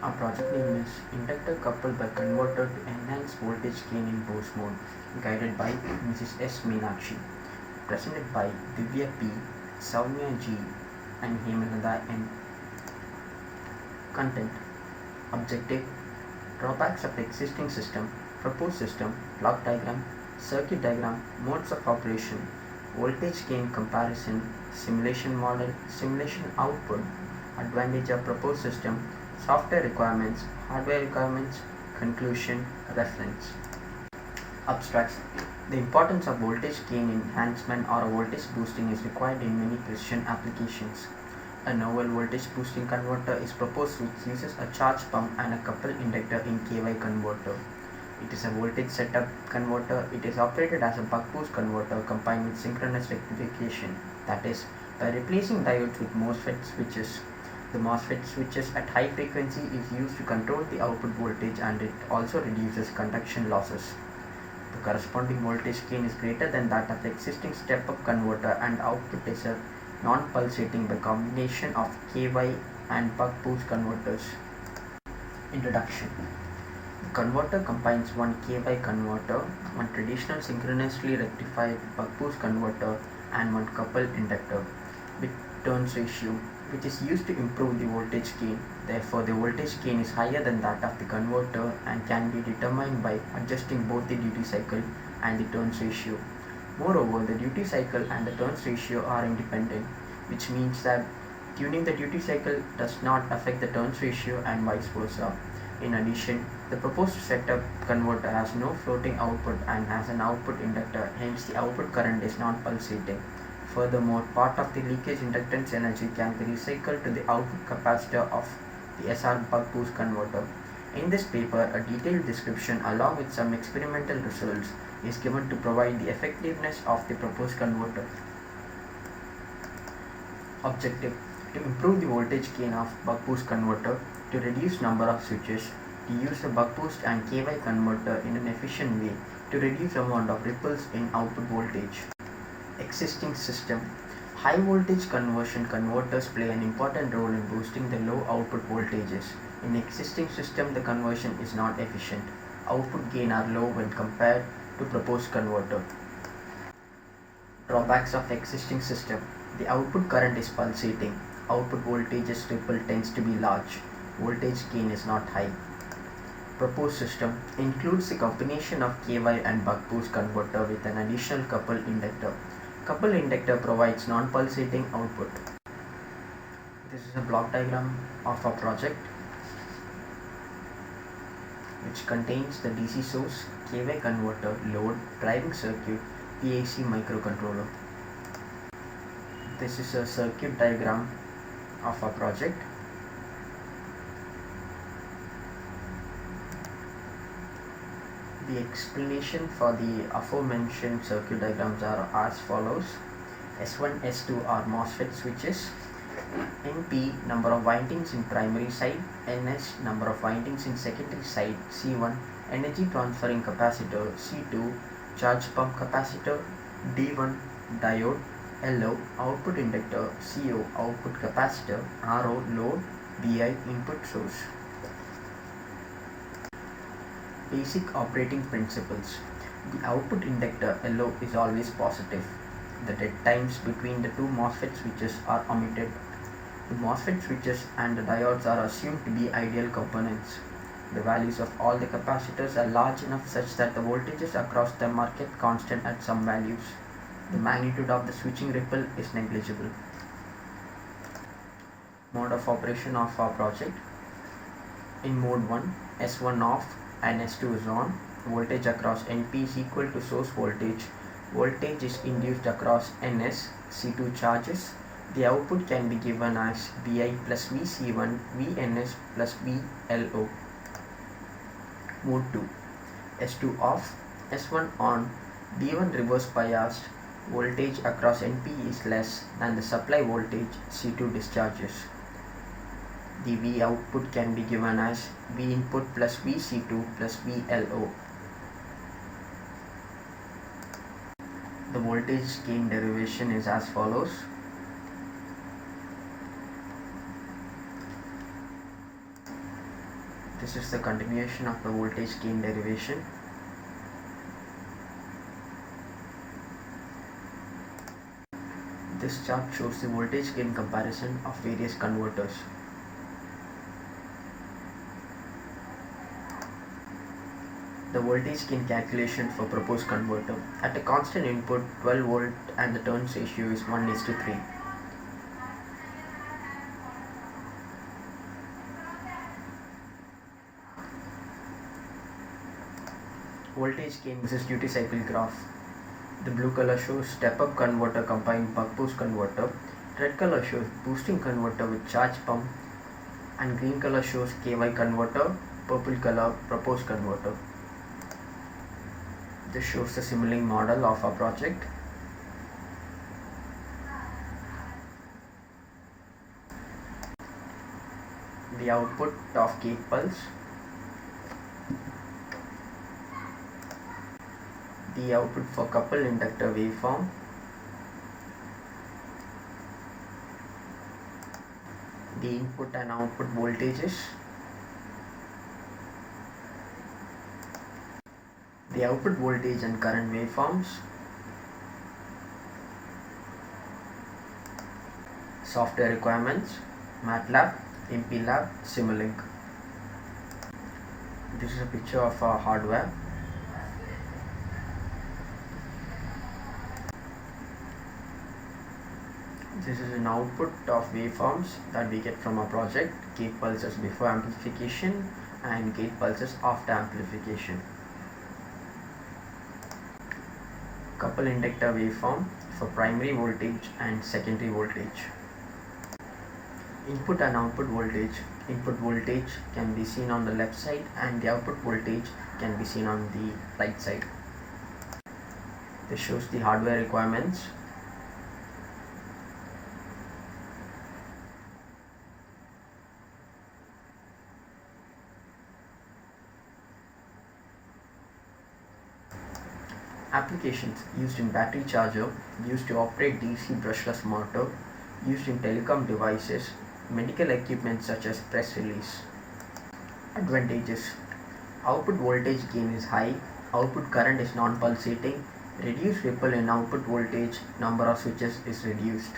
Our project name is Inductor coupled by converter to enhance voltage gain in burst mode, guided by Mrs. S. Meenakshi, presented by Divya P, Sowmya G, and Hema N. Content. Objective. Drawbacks of the existing system, proposed system, block diagram, circuit diagram, modes of operation, voltage gain comparison, simulation model, simulation output, advantage of proposed system, software requirements, hardware requirements, conclusion, reference. Abstracts. The importance of voltage gain enhancement or voltage boosting is required in many precision applications. A novel voltage boosting converter is proposed which uses a charge pump and a coupled inductor in KY converter. It is a voltage setup converter. It is operated as a buck boost converter combined with synchronous rectification, that is, by replacing diodes with MOSFET switches. The MOSFET switches at high frequency is used to control the output voltage, and it also reduces conduction losses. The corresponding voltage gain is greater than that of the existing step-up converter, and output is a non-pulsating by combination of KY and buck boost converters. Introduction. The converter combines one KY converter, one traditional synchronously rectified buck boost converter, and one coupled inductor with turns ratio, which is used to improve the voltage gain. Therefore, the voltage gain is higher than that of the converter and can be determined by adjusting both the duty cycle and the turns ratio. Moreover, the duty cycle and the turns ratio are independent, which means that tuning the duty cycle does not affect the turns ratio and vice versa. In addition, the proposed setup converter has no floating output and has an output inductor, hence the output current is non-pulsating. Furthermore, part of the leakage inductance energy can be recycled to the output capacitor of the SR buck boost converter. In this paper, a detailed description along with some experimental results is given to provide the effectiveness of the proposed converter. Objective: to improve the voltage gain of buck boost converter, to reduce number of switches, to use the buck boost and KY converter in an efficient way, to reduce amount of ripples in output voltage. Existing system. High voltage conversion converters play an important role in boosting the low output voltages. In existing system, the conversion is not efficient. Output gain are low when compared to proposed converter. Drawbacks of existing system. The output current is pulsating. Output voltages ripple tends to be large. Voltage gain is not high. Proposed system includes the combination of KY and buck boost converter with an additional coupled inductor. Coupled inductor provides non-pulsating output. This is a block diagram of a project which contains the DC source, KY converter, load, driving circuit, PIC microcontroller. This is a circuit diagram of a project. The explanation for the aforementioned circuit diagrams are as follows. S1, S2 are MOSFET switches. NP, number of windings in primary side. NS, number of windings in secondary side. C1, energy transferring capacitor. C2, charge pump capacitor. D1, diode. LO, output inductor. CO, output capacitor. RO, load. BI, input source. Basic operating principles. The output inductor LO is always positive. The dead times between the two MOSFET switches are omitted. The MOSFET switches and the diodes are assumed to be ideal components. The values of all the capacitors are large enough such that the voltages across them are kept constant at some values. The magnitude of the switching ripple is negligible. Mode of operation of our project. In mode 1, S1 off and S2 is on. Voltage across NP is equal to source voltage. Voltage is induced across NS, C2 charges. The output can be given as Vi plus Vc1, Vns plus Vlo. Mode 2, S2 off, S1 on, D1 reverse biased. Voltage across NP is less than the supply voltage, C2 discharges. The V output can be given as V input plus Vc2 plus Vlo. The voltage gain derivation is as follows. This is the continuation of the voltage gain derivation. This chart shows the voltage gain comparison of various converters. The voltage gain calculation for proposed converter. At a constant input 12 volt and the turns ratio is 1:3. Voltage gain versus duty cycle graph. The blue color shows step-up converter combined buck-boost converter. Red color shows boosting converter with charge pump, and green color shows KY converter. Purple color proposed converter. This shows the simulating model of our project. The output of gate pulse. The output for coupled inductor waveform. The input and output voltages. The output voltage and current waveforms. Software requirements: MATLAB, MPLAB, Simulink. This is a picture of our hardware. This is an output of waveforms that we get from our project: gate pulses before amplification and gate pulses after amplification. Coupled inductor waveform for primary voltage and secondary voltage. Input and output voltage. Input voltage can be seen on the left side and the output voltage can be seen on the right side. This shows the hardware requirements. Applications: used in battery charger, used to operate DC brushless motor, used in telecom devices, medical equipment such as press release. Advantages: output voltage gain is high, output current is non-pulsating, reduced ripple in output voltage, number of switches is reduced.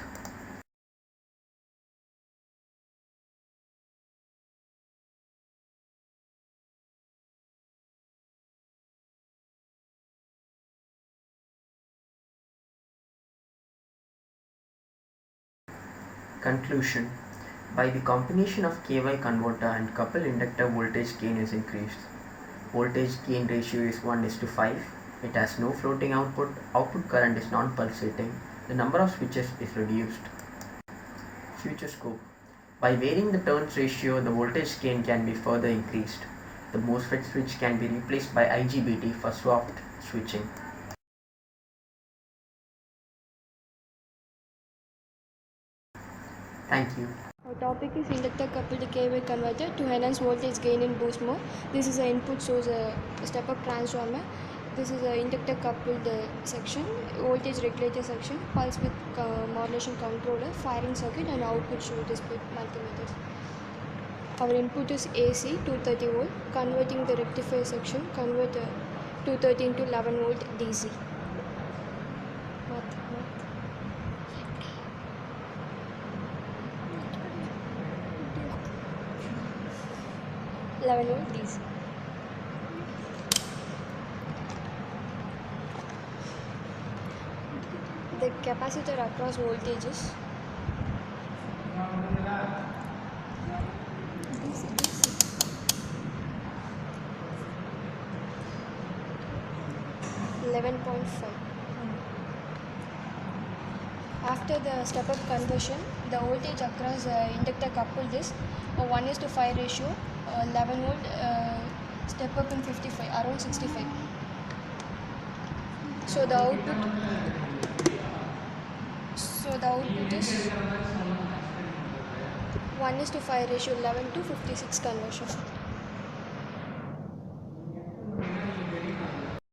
Conclusion: by the combination of KY converter and coupled inductor, voltage gain is increased. Voltage gain ratio is 1:5. It has no floating output. Output current is non-pulsating. The number of switches is reduced. Future scope: by varying the turns ratio, the voltage gain can be further increased. The MOSFET switch can be replaced by IGBT for swapped switching. Thank you. Our topic is inductor coupled KY converter to enhance voltage gain in boost mode. This is an input source step-up transformer. This is an inductor coupled section, voltage regulator section, pulse width modulation controller, firing circuit, and output show display multimeters. Our input is AC 230 volt, converting the rectifier section, convert 230 into 11 volt DC. 11 volt DC. The capacitor across voltages. DC. 11.5. After the step-up conversion, the voltage across inductor coupled is a 1:5 ratio, 11 volt, step up in 55, around 65. So the output is 1:5 ratio, 11 to 56 conversion.